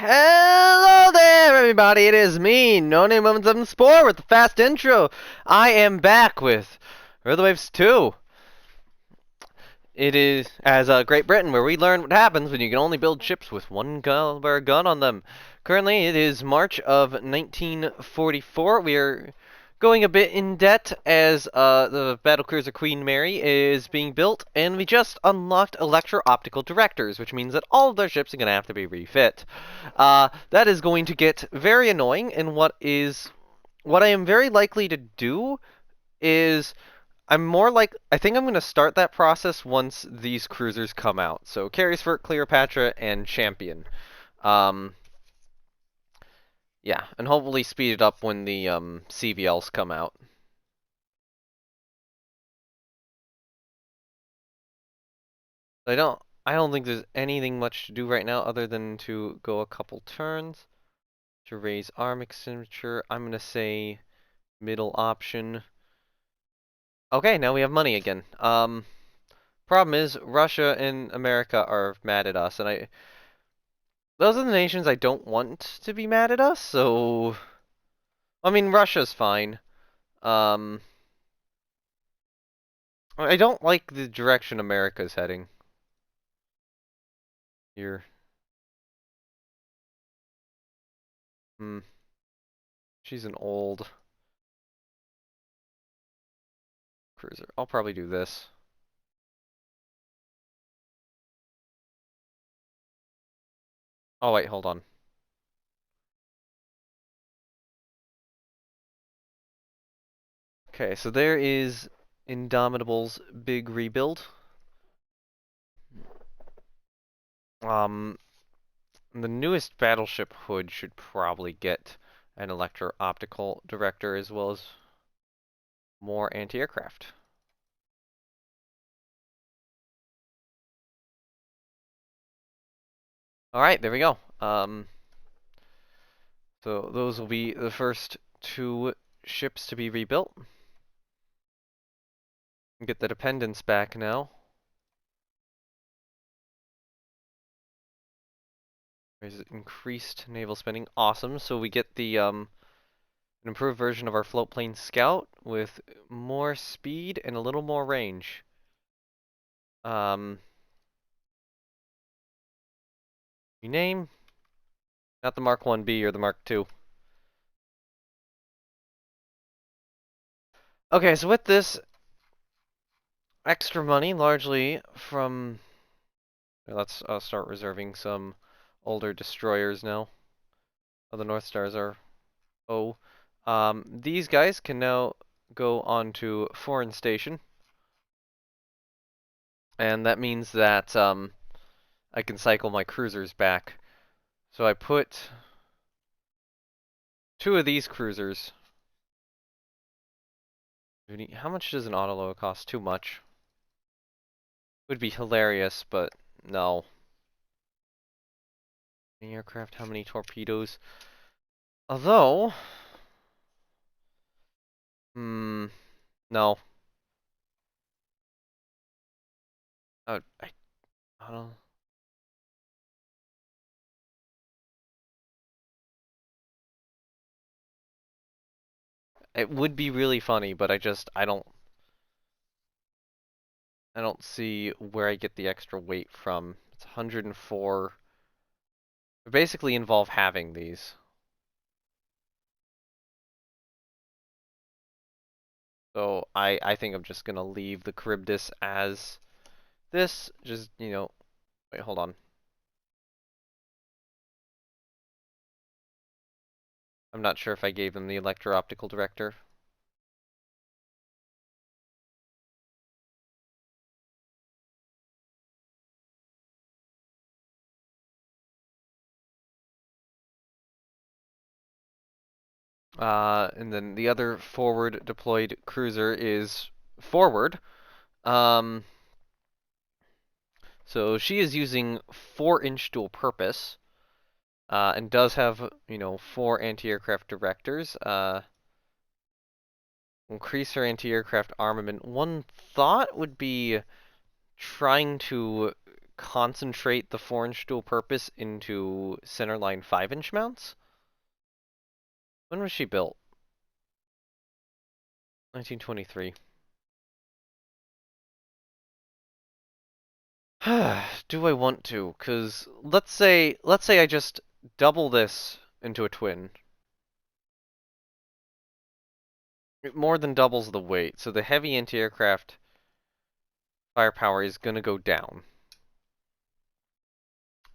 Hello there, everybody. It is me, No Name Moments of Sport, with the fast intro. I am back with Waves 2. It is as Great Britain, where we learn what happens when you can only build ships with one caliber gun on them. Currently, it is March of 1944. We are going a bit in debt as the battlecruiser Queen Mary is being built, and we just unlocked electro-optical directors, which means that all of their ships are going to have to be refit. That is going to get very annoying, and what I am very likely to do is I think I'm going to start that process once these cruisers come out. So Carysford, Cleopatra, and Champion. Um, yeah, and hopefully speed it up when the CVLs come out. I don't think there's anything much to do right now other than to go a couple turns to raise arm expenditure. I'm going to say middle option. Okay, now we have money again. Problem is Russia and America are mad at us, and those are the nations I don't want to be mad at us, so I mean Russia's fine. Um I don't like the direction America's heading here. Hmm. She's an old cruiser. I'll probably do this. Oh wait, hold on. Okay, so there is Indomitable's big rebuild. Um the newest battleship Hood should probably get an electro-optical director as well as more anti-aircraft. Alright, there we go. So those will be the first two ships to be rebuilt. Get the dependence back now. There's increased naval spending. Awesome. So we get the an improved version of our float plane scout with more speed and a little more range. Rename. Not the Mark 1B or the Mark 2. Okay, so with this extra money, largely from... Let's start reserving some older destroyers now. Oh, the North Stars are... Oh. These guys can now go on to Foreign Station. And that means that I can cycle my cruisers back. So I put two of these cruisers. How much does an autoload cost? Too much. Would be hilarious, but no. Any aircraft, how many torpedoes? Although, no. I don't. It would be really funny, but I don't see where I get the extra weight from. It's 104. They basically involve having these. So I think I'm just gonna leave the Charybdis as this. Just, wait, hold on. I'm not sure if I gave them the electro-optical director. And then the other forward deployed cruiser is forward. So she is using 4-inch dual purpose, and does have, 4 anti-aircraft directors. Increase her anti-aircraft armament. One thought would be trying to concentrate the 4-inch dual purpose into centerline 5-inch mounts. When was she built? 1923. Do I want to? Because let's say I just double this into a twin. It more than doubles the weight, so the heavy anti-aircraft firepower is going to go down.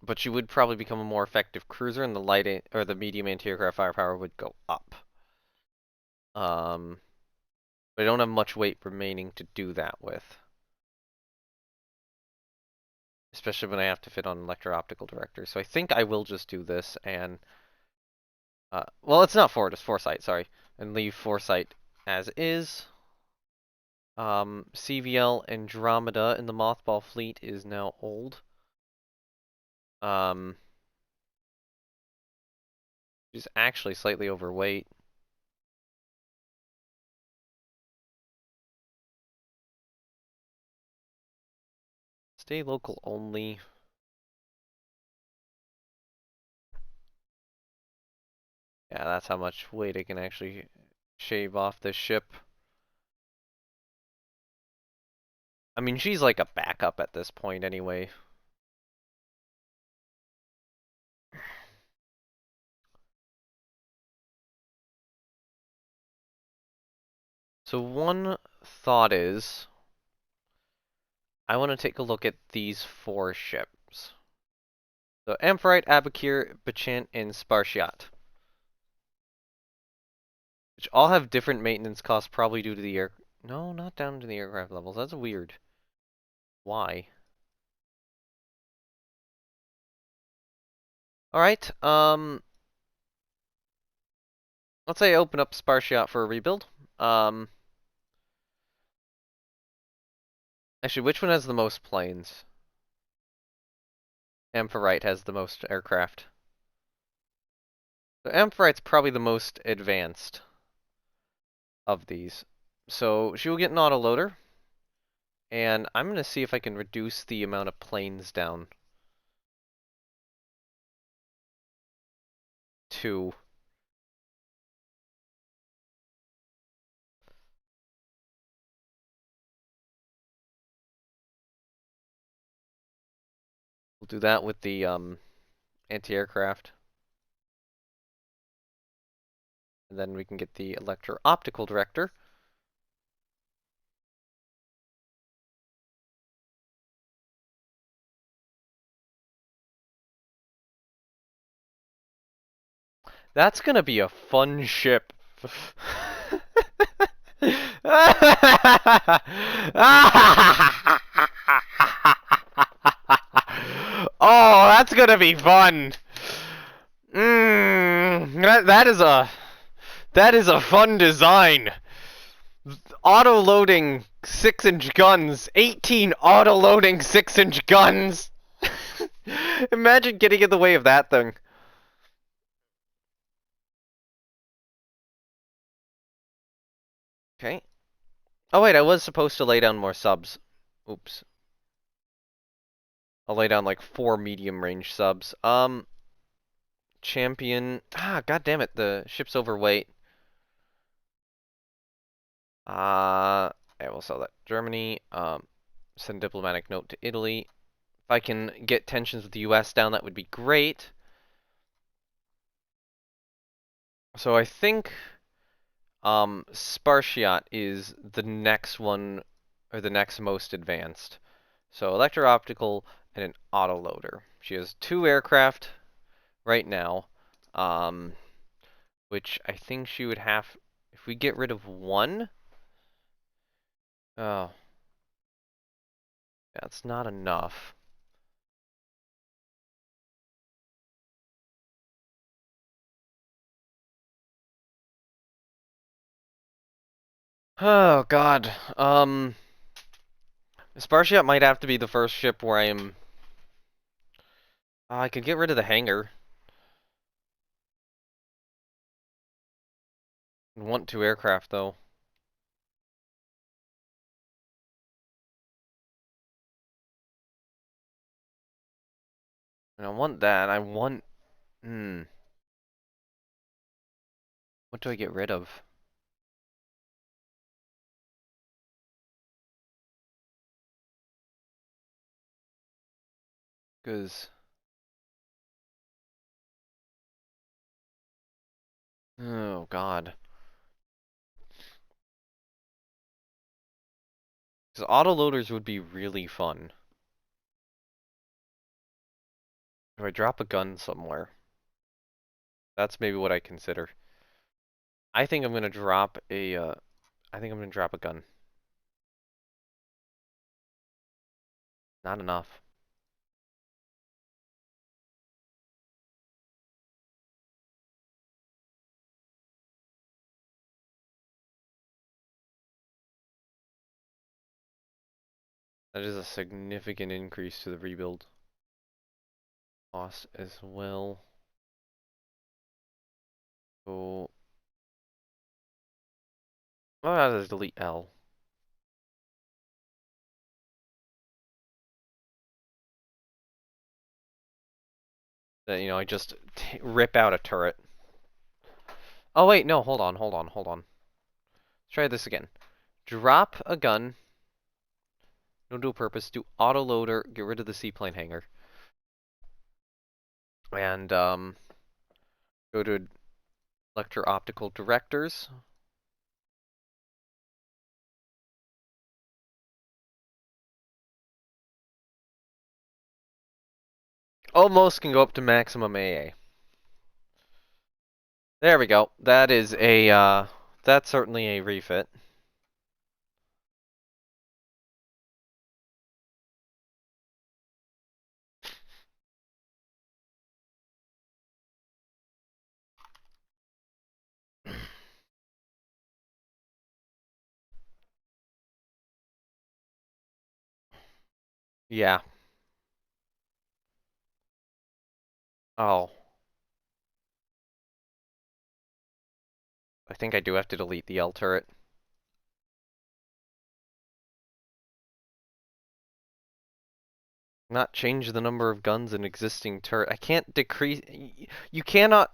But she would probably become a more effective cruiser, and the light or the medium anti-aircraft firepower would go up. But I don't have much weight remaining to do that with. Especially when I have to fit on electro-optical director. So I think I will just do this and... well, it's not forward, it's foresight, sorry. And leave foresight as is. CVL Andromeda in the Mothball fleet is now old. She's actually slightly overweight. Stay local only. Yeah, that's how much weight I can actually shave off this ship. I mean, she's like a backup at this point anyway. So one thought is, I want to take a look at these 4 ships. So Amphitrite, Abakir, Bachant, and Spartiate. Which all have different maintenance costs, probably due to the air... No, not down to the aircraft levels. That's weird. Why? Alright, let's say I open up Spartiate for a rebuild. Actually, which one has the most planes? Amphitrite has the most aircraft. So Amphitrite's probably the most advanced of these. So she will get an autoloader. And I'm going to see if I can reduce the amount of planes down to... We'll do that with the anti-aircraft. And then we can get the electro-optical director. That's gonna be a fun ship. Oh, that's gonna be fun. That is a fun design. Auto-loading 6-inch guns. 18 auto-loading 6-inch guns. Imagine getting in the way of that thing. Okay. Oh wait, I was supposed to lay down more subs. Oops. I'll lay down like 4 medium range subs. Champion. God damn it, the ship's overweight. I will sell that to Germany. Send diplomatic note to Italy. If I can get tensions with the US down, that would be great. So I think Spartiate is the next one, or the next most advanced. So electro-optical and an autoloader. She has 2 aircraft right now, which I think she would have, if we get rid of 1. Oh, that's not enough. Oh God. Spartiate might have to be the first ship where I am. I could get rid of the hangar. I want 2 aircraft though. And I want that. I want... Hmm. What do I get rid of? Because... Oh, God. Because autoloaders would be really fun. If I drop a gun somewhere. That's maybe what I consider. I think I'm gonna drop a, I think I'm gonna drop a gun. Not enough. That is a significant increase to the rebuild cost as well. So, well, I'll just delete L. That, you know, I just rip out a turret. Oh wait, no, hold on. Let's try this again. Drop a gun. No dual purpose. Do autoloader. Get rid of the seaplane hangar. And go to electro-optical directors. Almost can go up to maximum AA. There we go. That is a, that's certainly a refit. Yeah. Oh. I think I do have to delete the L turret. Not change the number of guns in existing turret. I can't decrease... You cannot...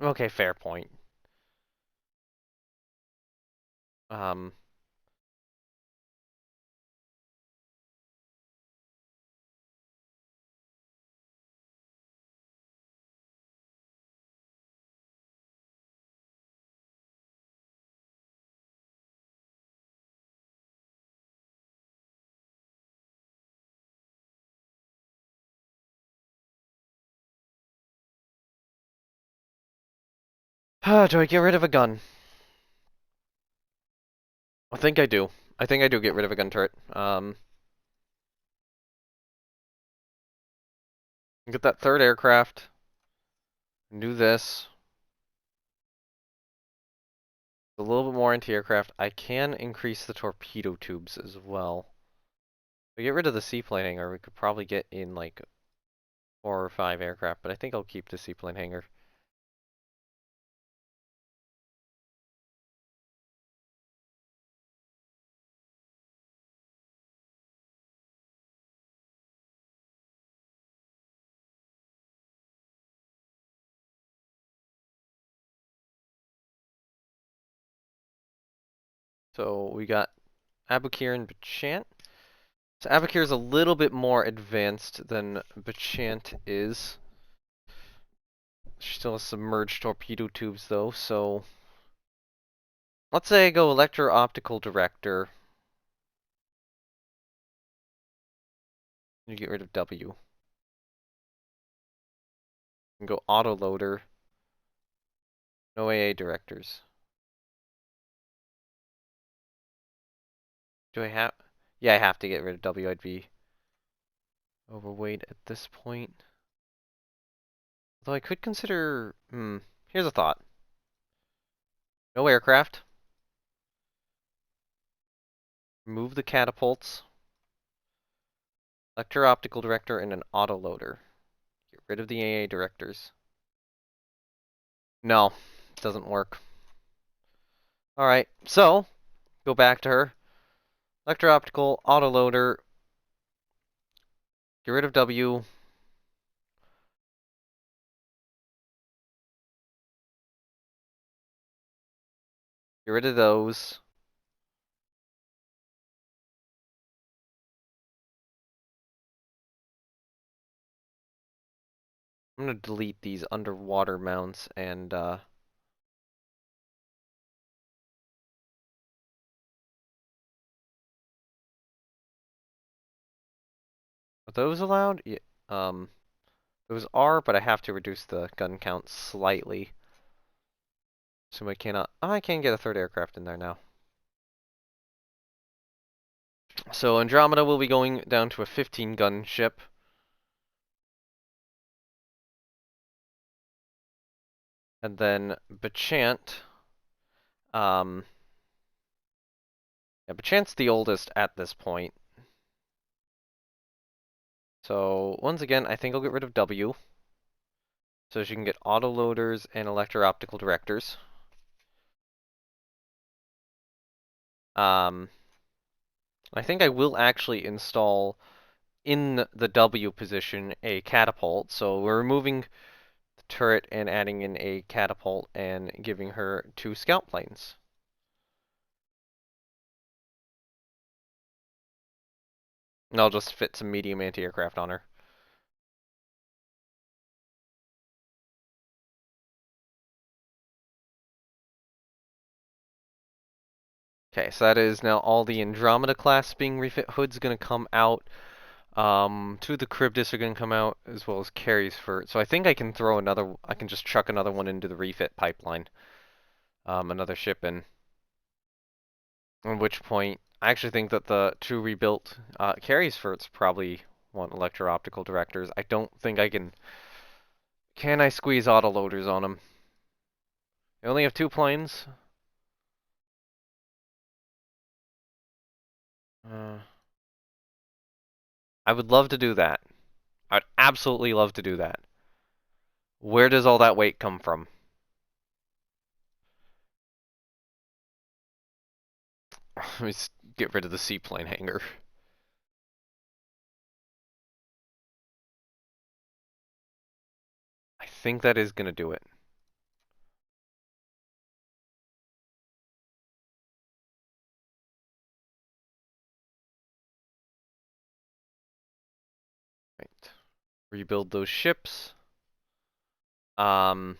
Okay, fair point. Um... Do I get rid of a gun? I think I do. I think I do get rid of a gun turret. Get that third aircraft. Do this. A little bit more anti-aircraft. I can increase the torpedo tubes as well. If we get rid of the seaplane hangar, we could probably get in like 4 or 5 aircraft, but I think I'll keep the seaplane hangar. So we got Abukir and Bachant. So Abukir is a little bit more advanced than Bachant is. She still has submerged torpedo tubes though, so let's say I go electro-optical director. You get rid of W. And go autoloader. No AA directors. Do I have... Yeah, I have to get rid of W. I'd be overweight at this point. Although I could consider... Here's a thought. No aircraft. Remove the catapults. Electro-optical director and an autoloader. Get rid of the AA directors. No, it doesn't work. Alright, so, go back to her. Electro-optical, autoloader. Get rid of W. Get rid of those. I'm gonna delete these underwater mounts and are those allowed? Yeah, those are, but I have to reduce the gun count slightly. So I cannot. Oh, I can get a third aircraft in there now. So Andromeda will be going down to a 15 gun ship. And then Bachant. Yeah, Bachant's the oldest at this point. So once again, I think I'll get rid of W. So she can get autoloaders and electro-optical directors. I think I will actually install in the W position a catapult. So we're removing the turret and adding in a catapult and giving her 2 scout planes. And I'll just fit some medium anti-aircraft on her. Okay, so that is now all the Andromeda class being refit. Hood's gonna come out. 2 of the Charybdis are gonna come out, as well as carries for. So I think I can throw another. I can just chuck another one into the refit pipeline. Another ship in. At which point, I actually think that the 2 rebuilt carries for it's probably want electro-optical directors. I don't think I can. Can I squeeze autoloaders on them? I only have 2 planes. I would love to do that. I'd absolutely love to do that. Where does all that weight come from? Let me get rid of the seaplane hangar. I think that is going to do it. Right. Rebuild those ships. Well,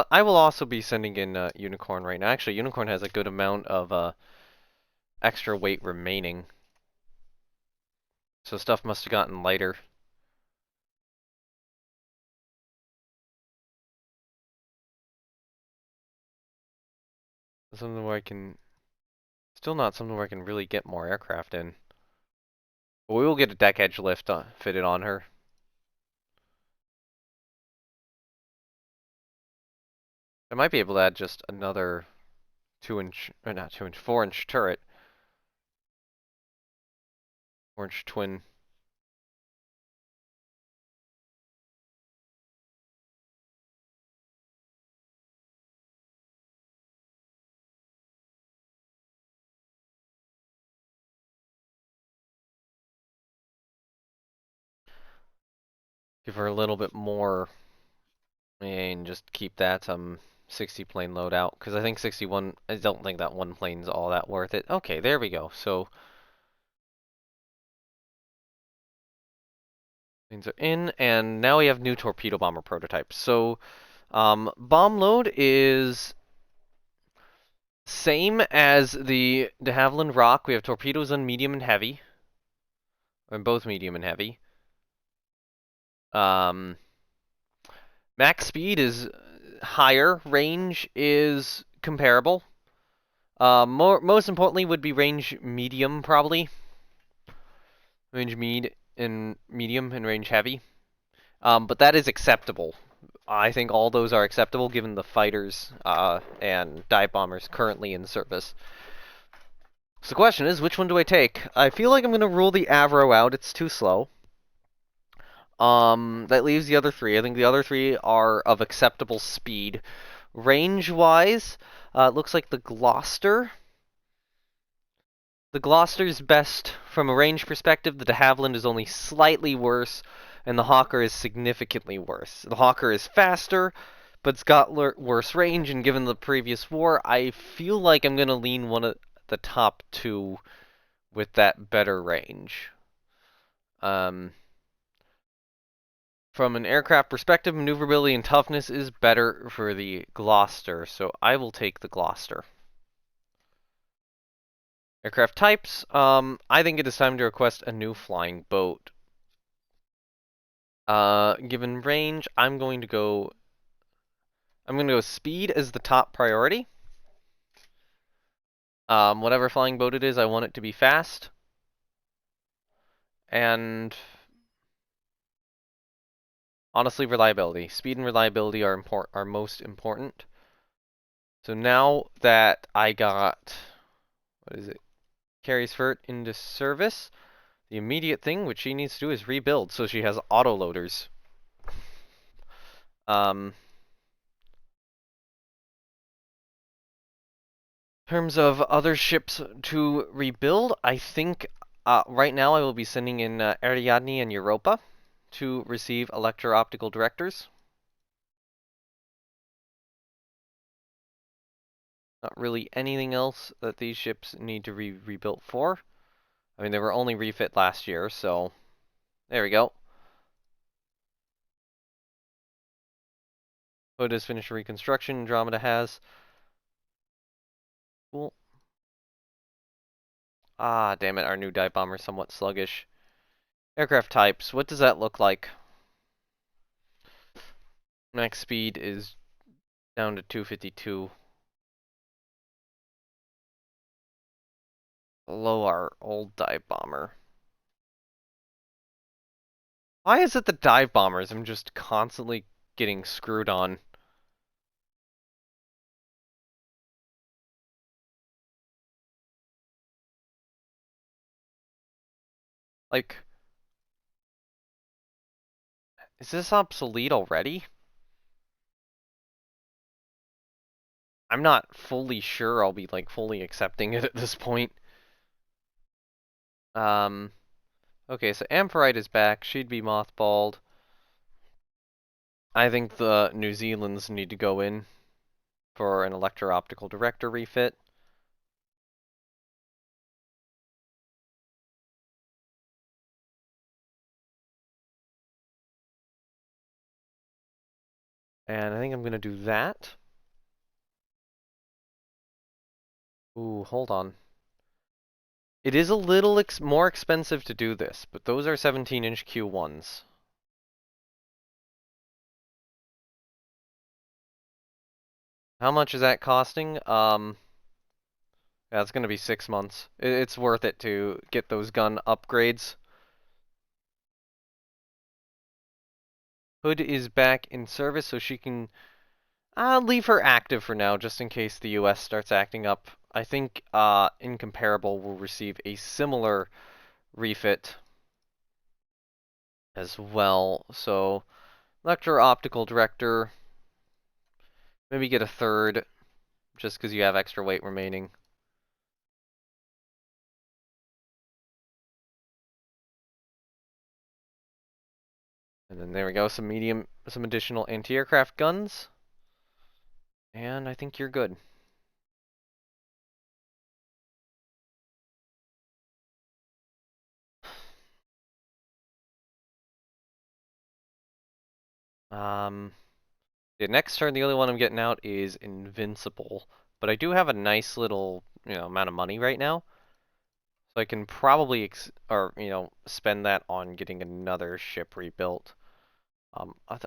I will also be sending in Unicorn right now. Actually, Unicorn has a good amount of extra weight remaining. So stuff must have gotten lighter. Something where I can... Still not something where I can really get more aircraft in. But we will get a deck edge lift fitted on her. I might be able to add just another 2-inch, or not 2-inch, 4-inch turret. 4-inch twin. Give her a little bit more, and just keep that 60 plane loadout, because I think 61, I don't think that one plane's all that worth it. Okay, there we go. So planes are in, and now we have new torpedo bomber prototypes. So bomb load is same as the de Havilland Rock. We have torpedoes on medium and heavy, and both medium and heavy. Max speed is higher. Range is comparable. Most importantly would be range medium, probably. Range medium and range heavy. But that is acceptable. I think all those are acceptable given the fighters and dive bombers currently in service. So the question is, which one do I take? I feel like I'm going to rule the Avro out. It's too slow. That leaves the other 3. I think the other 3 are of acceptable speed. Range-wise, it looks like the Gloucester. The Gloucester's best from a range perspective. The de Havilland is only slightly worse. and the Hawker is significantly worse. The Hawker is faster, but it's got worse range, and given the previous war, I feel like I'm going to lean one of the top two with that better range. From an aircraft perspective, maneuverability and toughness is better for the Gloucester, so I will take the Gloucester. Aircraft types, I think it is time to request a new flying boat. Given range, I'm going to go speed as the top priority. Whatever flying boat it is, I want it to be fast. And honestly, reliability. Speed and reliability are most important. So now that I got, what is it? Carries Fert into service, the immediate thing which she needs to do is rebuild, so she has autoloaders. In terms of other ships to rebuild, I think right now I will be sending in Ariadne and Europa to receive electro-optical directors. Not really anything else that these ships need to be rebuilt for. I mean, they were only refit last year, so there we go. Hood has finished reconstruction, Andromeda has. Cool. Ah, damn it, our new dive bomber is somewhat sluggish. Aircraft types, what does that look like? Max speed is down to 252. Below our old dive bomber. Why is it the dive bombers I'm just constantly getting screwed on? Like, is this obsolete already? I'm not fully sure I'll be like fully accepting it at this point. Okay, so Amphitrite is back. She'd be mothballed. I think the New Zealand's need to go in for an electro-optical director refit. And I think I'm going to do that. Ooh, hold on. It is a little more expensive to do this, but those are 17-inch Q1s. How much is that costing? Yeah, it's going to be 6 months. It's worth it to get those gun upgrades. Hood is back in service, so she can leave her active for now, just in case the US starts acting up. I think Incomparable will receive a similar refit as well. So, electro-optical director, maybe get a third, just because you have extra weight remaining. And then there we go, some additional anti-aircraft guns. And I think you're good. The next turn, the only one I'm getting out is Invincible. But I do have a nice little, amount of money right now. So I can probably, spend that on getting another ship rebuilt.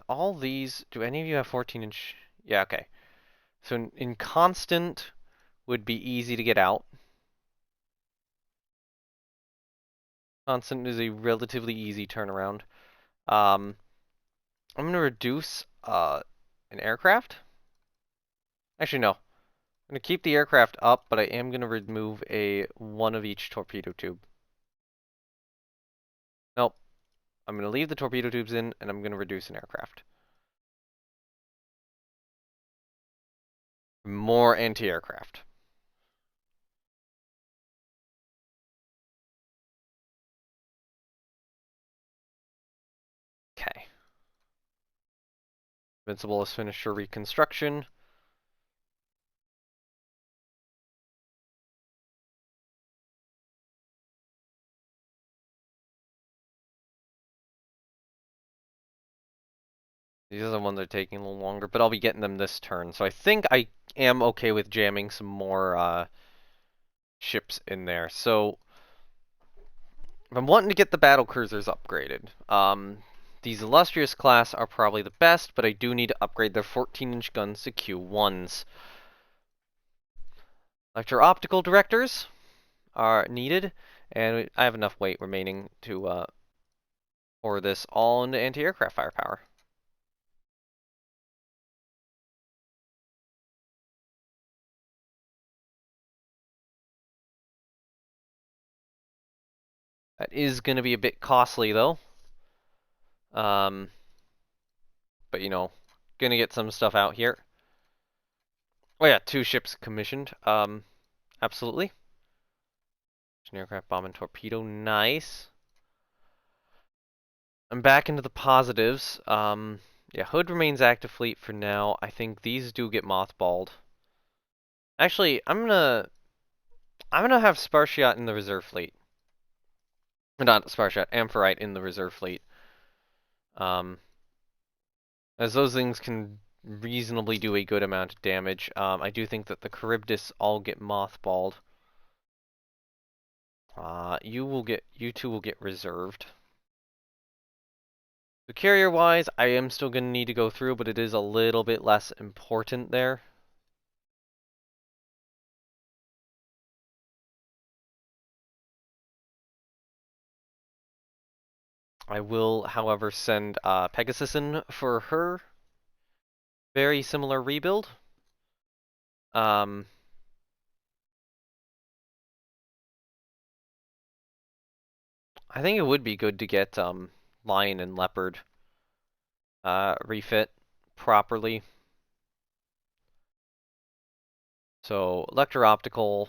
All these, do any of you have 14-inch? Yeah, okay. So in Constant would be easy to get out. Constant is a relatively easy turnaround. I'm going to reduce an aircraft. Actually, no. I'm going to keep the aircraft up, but I am going to remove one of each torpedo tube. Nope. I'm going to leave the torpedo tubes in, and I'm going to reduce an aircraft. More anti-aircraft. Invincible has finished her reconstruction. These are the ones that are taking a little longer, but I'll be getting them this turn. So I think I am okay with jamming some more ships in there. So I'm wanting to get the battle cruisers upgraded. These illustrious class are probably the best, but I do need to upgrade their 14-inch guns to Q1s. Electro-optical directors are needed, and I have enough weight remaining to pour this all into anti-aircraft firepower. That is going to be a bit costly, though. But, you know, going to get some stuff out here. Oh, yeah, 2 ships commissioned. Absolutely. An aircraft bomb and torpedo. Nice. I'm back into the positives. Yeah, Hood remains active fleet for now. I think these do get mothballed. Actually, I'm gonna have Spartiate in the reserve fleet. Not Spartiate, Amphitrite in the reserve fleet. As those things can reasonably do a good amount of damage. I do think that the Charybdis all get mothballed. You two will get reserved. So carrier-wise, I am still going to need to go through, but it is a little bit less important there. I will, however, send Pegasus in for her very similar rebuild. I think it would be good to get Lion and Leopard refit properly. So electro-optical.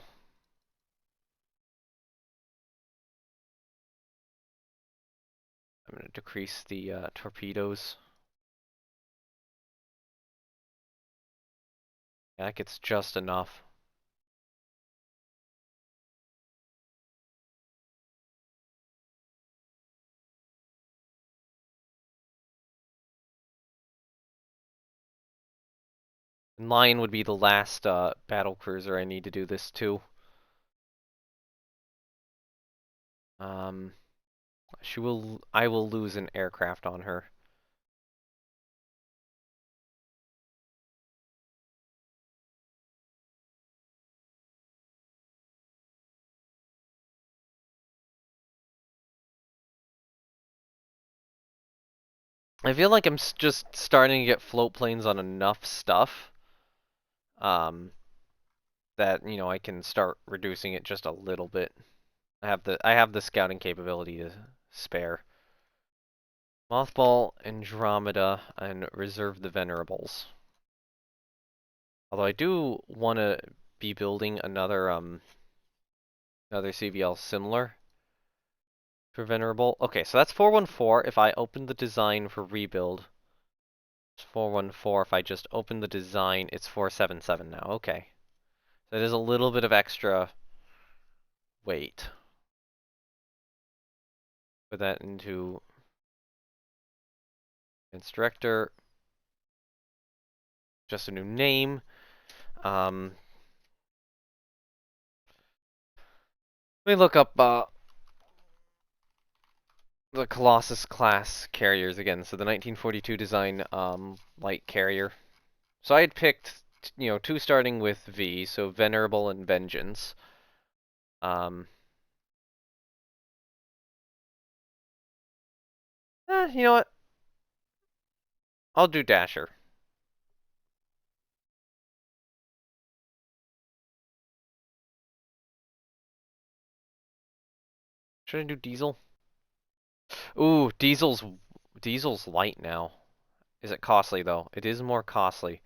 I'm going to decrease the torpedoes. Yeah, that gets just enough. And Lion would be the last battle cruiser I need to do this to. I will lose an aircraft on her. I feel like I'm just starting to get float planes on enough stuff that, you know, I can start reducing it just a little bit. I have the scouting capability to spare. Mothball Andromeda and reserve the Venerables. Although I do want to be building another CVL similar for Venerable. Okay, so that's 414 if I open the design for rebuild. It's 414 if I just open the design, it's 477 now. Okay. So there's a little bit of extra weight. Put that into Advanced Director. Just a new name. Let me look up the Colossus class carriers again. So the 1942 design light carrier. So I had picked, you know, 2 starting with V, so Venerable and Vengeance. You know what? I'll do Dasher. Should I do Diesel? Ooh, Diesel's light now. Is it costly though? It is more costly.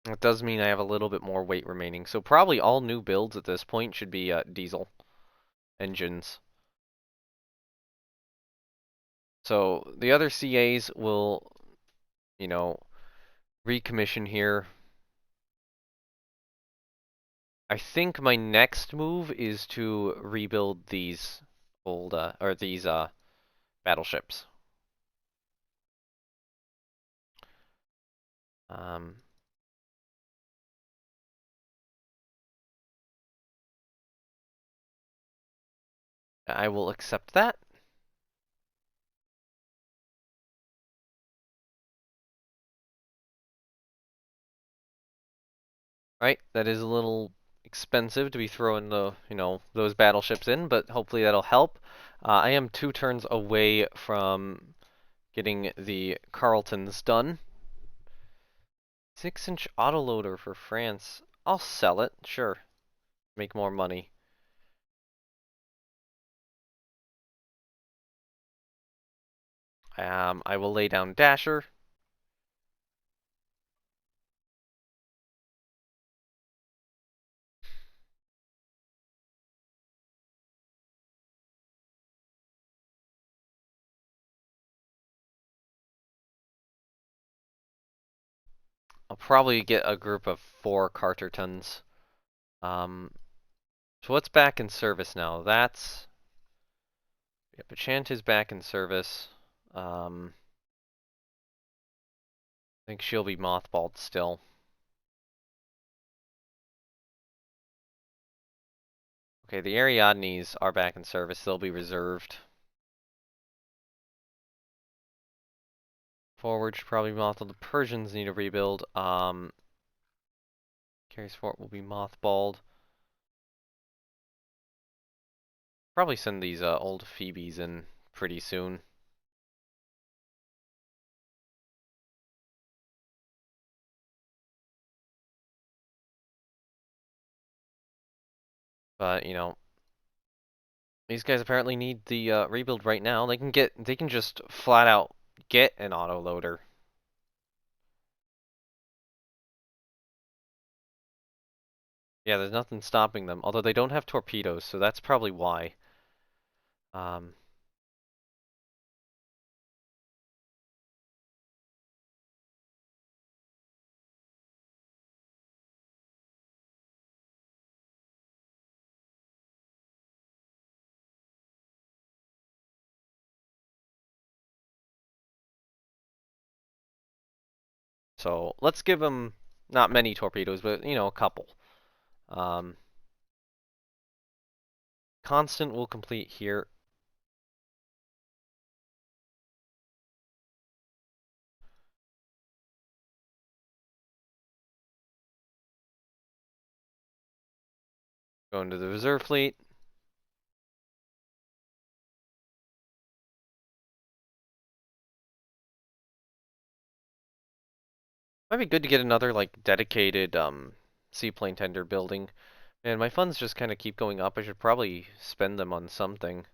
It does mean I have a little bit more weight remaining. So probably all new builds at this point should be diesel engines. So the other CAs will, you know, recommission here. I think my next move is to rebuild these old, or these, battleships. Um, I will accept that. Right, that is a little expensive to be throwing the, those battleships in, but hopefully that'll help. I am 2 turns away from getting the Carltons done. 6-inch autoloader for France. I'll sell it, sure. Make more money. I will lay down Dasher. I'll probably get a group of 4 Cartertons. Um, so what's back in service now? That's... Yep, Enchant is back in service. I think she'll be mothballed still. Okay, the Ariadnes are back in service. They'll be reserved. Forward should probably be mothballed. The Persians need a rebuild. Carries Fort will be mothballed. Probably send these old Phoebes in pretty soon. But, these guys apparently need the rebuild right now. They can just flat out get an autoloader. Yeah, there's nothing stopping them. Although they don't have torpedoes, so that's probably why. Um, so let's give them not many torpedoes, but a couple. Um, Constant will complete here. Go into the reserve fleet. Might be good to get another like dedicated seaplane tender building. And my funds just kind of keep going up. I should probably spend them on something.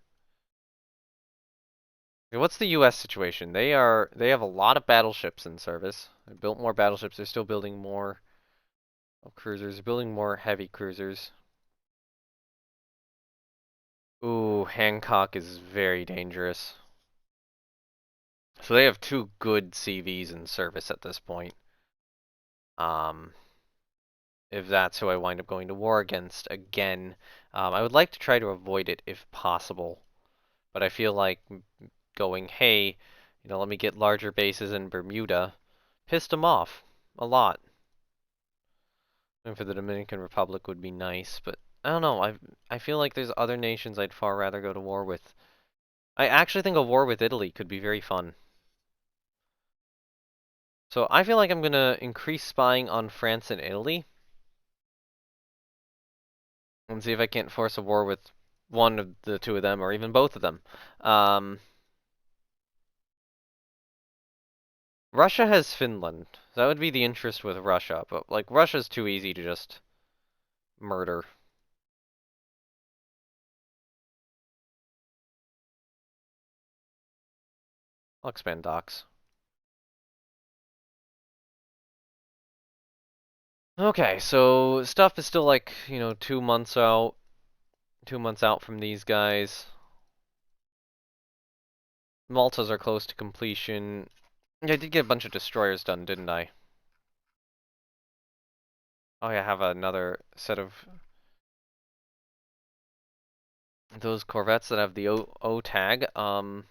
Okay, what's the U.S. situation? They have a lot of battleships in service. They built more battleships. They're still building more cruisers. They're building more heavy cruisers. Ooh, Hancock is very dangerous. So they have 2 good CVs in service at this point. Um, if that's who I wind up going to war against again. I would like to try to avoid it if possible, but I feel like going, hey, let me get larger bases in Bermuda, pissed them off a lot. And for the Dominican Republic would be nice, but I don't know. I feel like there's other nations I'd far rather go to war with. I actually think a war with Italy could be very fun. So I feel like I'm gonna increase spying on France and Italy. And see if I can't force a war with one of the 2 of them, or even both of them. Russia has Finland. That would be the interest with Russia, but like Russia's too easy to just murder. I'll expand docks. Okay, so stuff is still like, 2 months out. 2 months out from these guys. Maltas are close to completion. Yeah, I did get a bunch of destroyers done, didn't I? Oh yeah, I have another set of those corvettes that have the O tag. Can't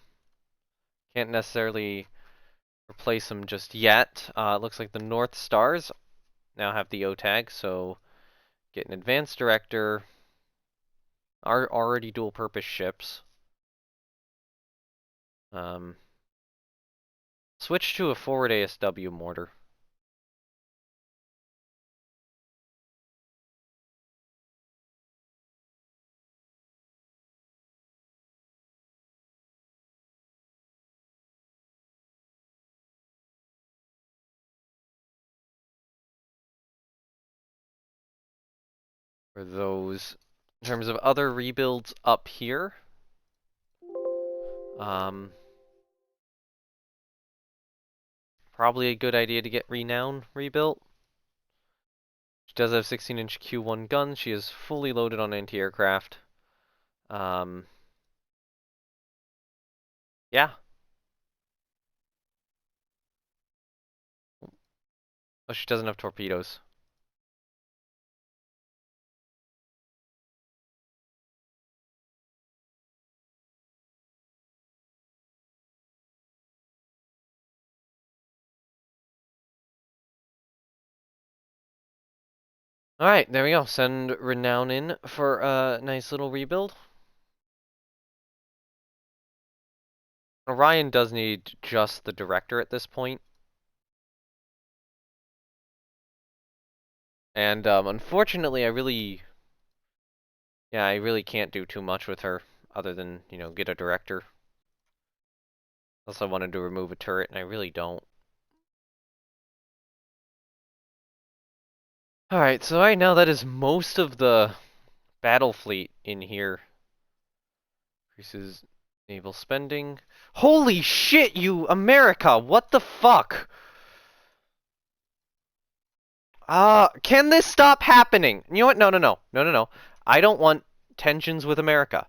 necessarily replace them just yet. It looks like the North Stars now have the O tag, so get an advanced director. Are already dual purpose ships. Switch to a forward ASW mortar. For those, in terms of other rebuilds up here, probably a good idea to get Renown rebuilt. She does have 16-inch Q1 guns. She is fully loaded on anti-aircraft. Yeah. Oh, she doesn't have torpedoes. Alright, there we go. Send Renown in for a nice little rebuild. Orion does need just the director at this point. And unfortunately, I really can't do too much with her other than, get a director. Unless I wanted to remove a turret, and I really don't. Alright, so right now that is most of the battle fleet in here. Increases naval spending. Holy shit, you America! What the fuck? Can this stop happening? You know what? No, no, no. No, no, no. I don't want tensions with America.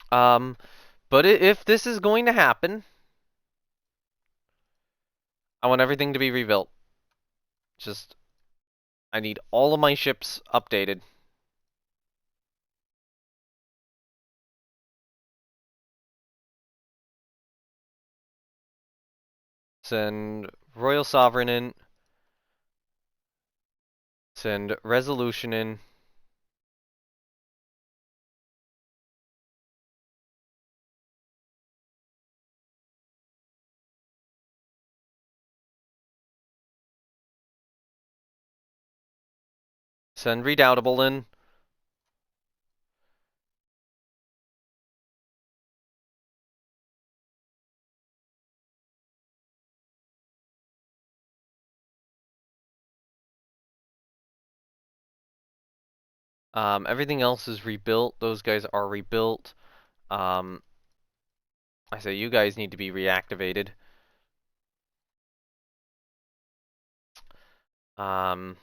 But if this is going to happen, I want everything to be rebuilt. Just, I need all of my ships updated. Send Royal Sovereign in. Send Resolution in. Send Redoubtable in. Everything else is rebuilt. Those guys are rebuilt. I say you guys need to be reactivated. Um,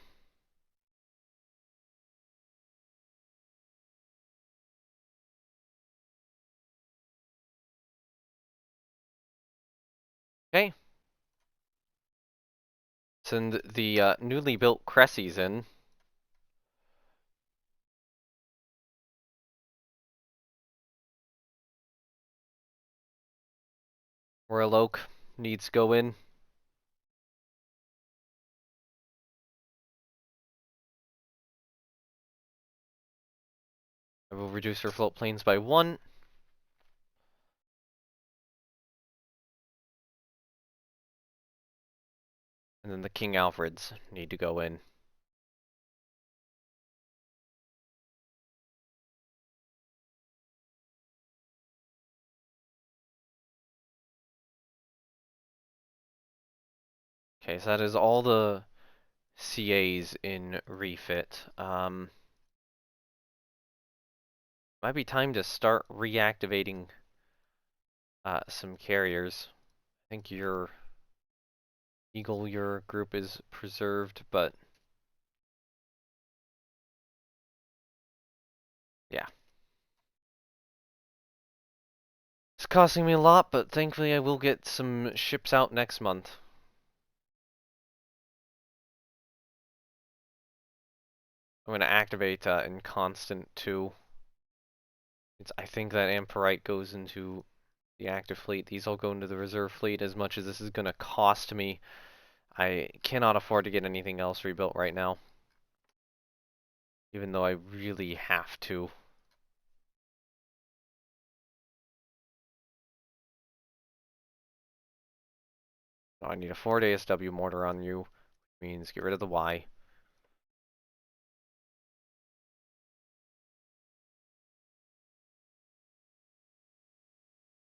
okay. Send the newly built Cressies in. Royal Oak needs to go in. I will reduce her float planes by 1. And then the King Alfreds need to go in. Okay, so that is all the CAs in refit. Might be time to start reactivating some carriers. I think you're Eagle, your group is preserved, but yeah. It's costing me a lot, but thankfully I will get some ships out next month. I'm gonna activate Inconstant too. I think that Amperite goes into the active fleet. These all go into the reserve fleet. As much as this is gonna cost me, I cannot afford to get anything else rebuilt right now. Even though I really have to. Oh, I need a Ford ASW mortar on you. Means get rid of the Y.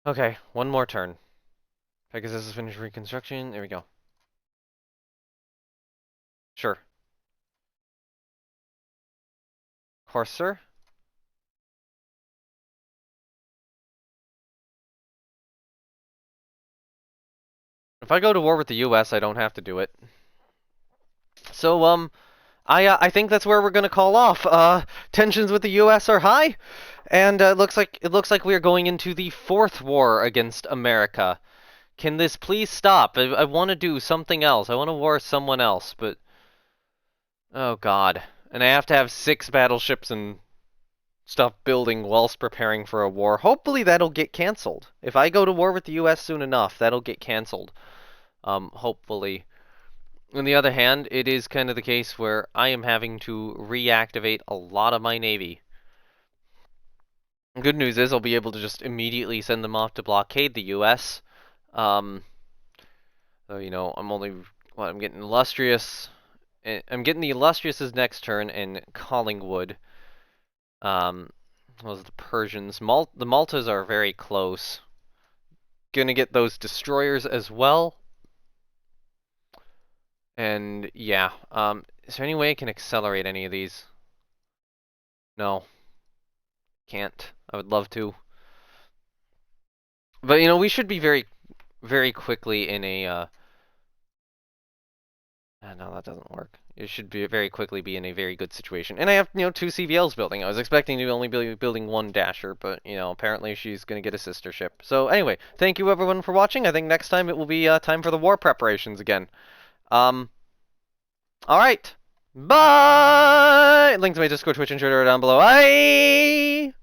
Okay, one more turn. Pegasus is finished reconstruction. There we go. Sure. Of course, sir. If I go to war with the U.S., I don't have to do it. So, I think that's where we're gonna call off. Tensions with the U.S. are high, and it looks like we are going into the fourth war against America. Can this please stop? I want to do something else. I want to war someone else, but oh God. And I have to have 6 battleships and stuff building whilst preparing for a war. Hopefully that'll get canceled. If I go to war with the US soon enough, that'll get canceled. Hopefully. On the other hand, it is kind of the case where I am having to reactivate a lot of my navy. Good news is I'll be able to just immediately send them off to blockade the US. So, you know, I'm getting Illustrious. I'm getting the Illustrious's next turn and Collingwood. Those are the Persians. The Maltas are very close. Gonna get those destroyers as well. And yeah, is there any way I can accelerate any of these? No, can't. I would love to. But you know, we should be very quickly in a no, that doesn't work. It should be very quickly be in a very good situation. And I have, you know, 2 CVLs building. I was expecting to only be building 1 Dasher, but, you know, apparently she's going to get a sister ship. So anyway, thank you everyone for watching. I think next time it will be time for the war preparations again. Alright. Bye! Link to my Discord, Twitch, and Twitter are down below. Bye!